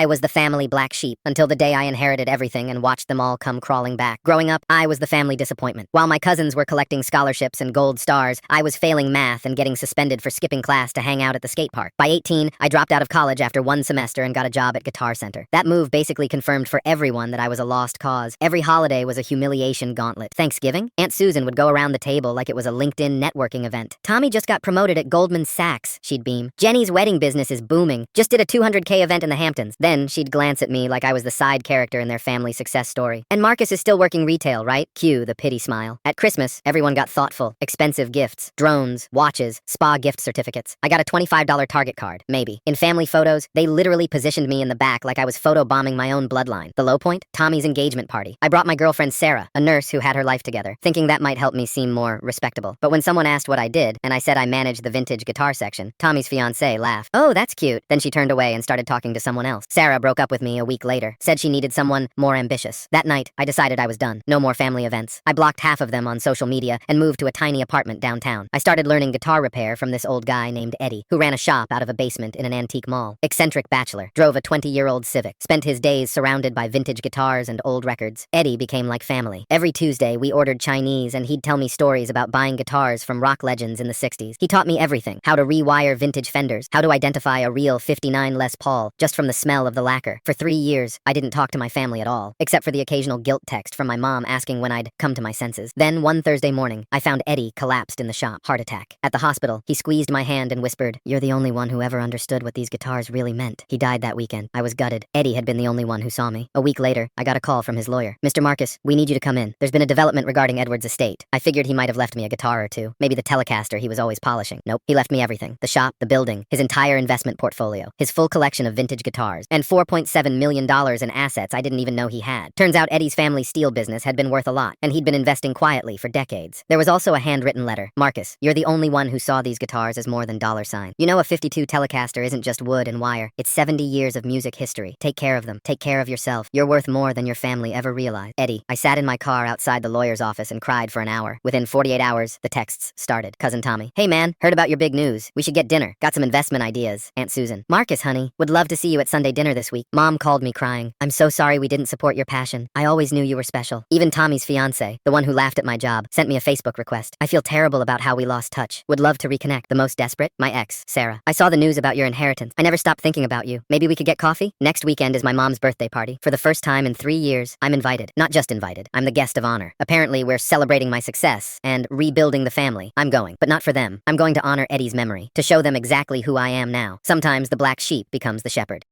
I was the family black sheep until the day I inherited everything and watched them all come crawling back. Growing up, I was the family disappointment. While my cousins were collecting scholarships and gold stars, I was failing math and getting suspended for skipping class to hang out at the skate park. By 18, I dropped out of college after one semester and got a job at Guitar Center. That move basically confirmed for everyone that I was a lost cause. Every holiday was a humiliation gauntlet. Thanksgiving? Aunt Susan would go around the table like it was a LinkedIn networking event. Tommy just got promoted at Goldman Sachs, she'd beam. Jenny's wedding business is booming. Just did a 200K event in the Hamptons. Then she'd glance at me like I was the side character in their family success story. And Marcus is still working retail, right? Cue the pity smile. At Christmas, everyone got thoughtful, expensive gifts, drones, watches, spa gift certificates. I got a $25 Target card, maybe. In family photos, they literally positioned me in the back like I was photobombing my own bloodline. The low point? Tommy's engagement party. I brought my girlfriend Sarah, a nurse who had her life together, thinking that might help me seem more respectable. But when someone asked what I did, and I said I managed the vintage guitar section, Tommy's fiancée laughed. Oh, that's cute. Then she turned away and started talking to someone else. Sarah broke up with me a week later, said she needed someone more ambitious. That night, I decided I was done. No more family events. I blocked half of them on social media and moved to a tiny apartment downtown. I started learning guitar repair from this old guy named Eddie, who ran a shop out of a basement in an antique mall. Eccentric bachelor, drove a 20-year-old Civic, spent his days surrounded by vintage guitars and old records. Eddie became like family. Every Tuesday, we ordered Chinese and he'd tell me stories about buying guitars from rock legends in the 60s. He taught me everything: how to rewire vintage Fenders, how to identify a real 59 Les Paul just from the smell of the lacquer. For 3 years, I didn't talk to my family at all, except for the occasional guilt text from my mom asking when I'd come to my senses. Then, one Thursday morning, I found Eddie collapsed in the shop, heart attack. At the hospital, he squeezed my hand and whispered, "You're the only one who ever understood what these guitars really meant." He died that weekend. I was gutted. Eddie had been the only one who saw me. A week later, I got a call from his lawyer. "Mr. Marcus, we need you to come in. There's been a development regarding Edward's estate." I figured he might have left me a guitar or two. Maybe the Telecaster he was always polishing. Nope, he left me everything. The shop, the building, his entire investment portfolio, his full collection of vintage guitars, and $4.7 million in assets I didn't even know he had. Turns out Eddie's family steel business had been worth a lot, and he'd been investing quietly for decades. There was also a handwritten letter. "Marcus, you're the only one who saw these guitars as more than $. You know a 52 Telecaster isn't just wood and wire. It's 70 years of music history. Take care of them. Take care of yourself. You're worth more than your family ever realized." Eddie. I sat in my car outside the lawyer's office and cried for an hour. Within 48 hours, the texts started. Cousin Tommy. "Hey man, heard about your big news. We should get dinner. Got some investment ideas." Aunt Susan. "Marcus, honey, would love to see you at Sunday dinner this week." Mom called me crying. "I'm so sorry we didn't support your passion. I always knew you were special." Even Tommy's fiancé, the one who laughed at my job, sent me a Facebook request. "I feel terrible about how we lost touch. Would love to reconnect. The most desperate, my ex, Sarah. I saw the news about your inheritance. I never stopped thinking about you. Maybe we could get coffee? Next weekend is my mom's birthday party. For the first time in 3 years, I'm invited. Not just invited. I'm the guest of honor. Apparently, we're celebrating my success and rebuilding the family. I'm going, but not for them. I'm going to honor Eddie's memory, to show them exactly who I am now. Sometimes the black sheep becomes the shepherd."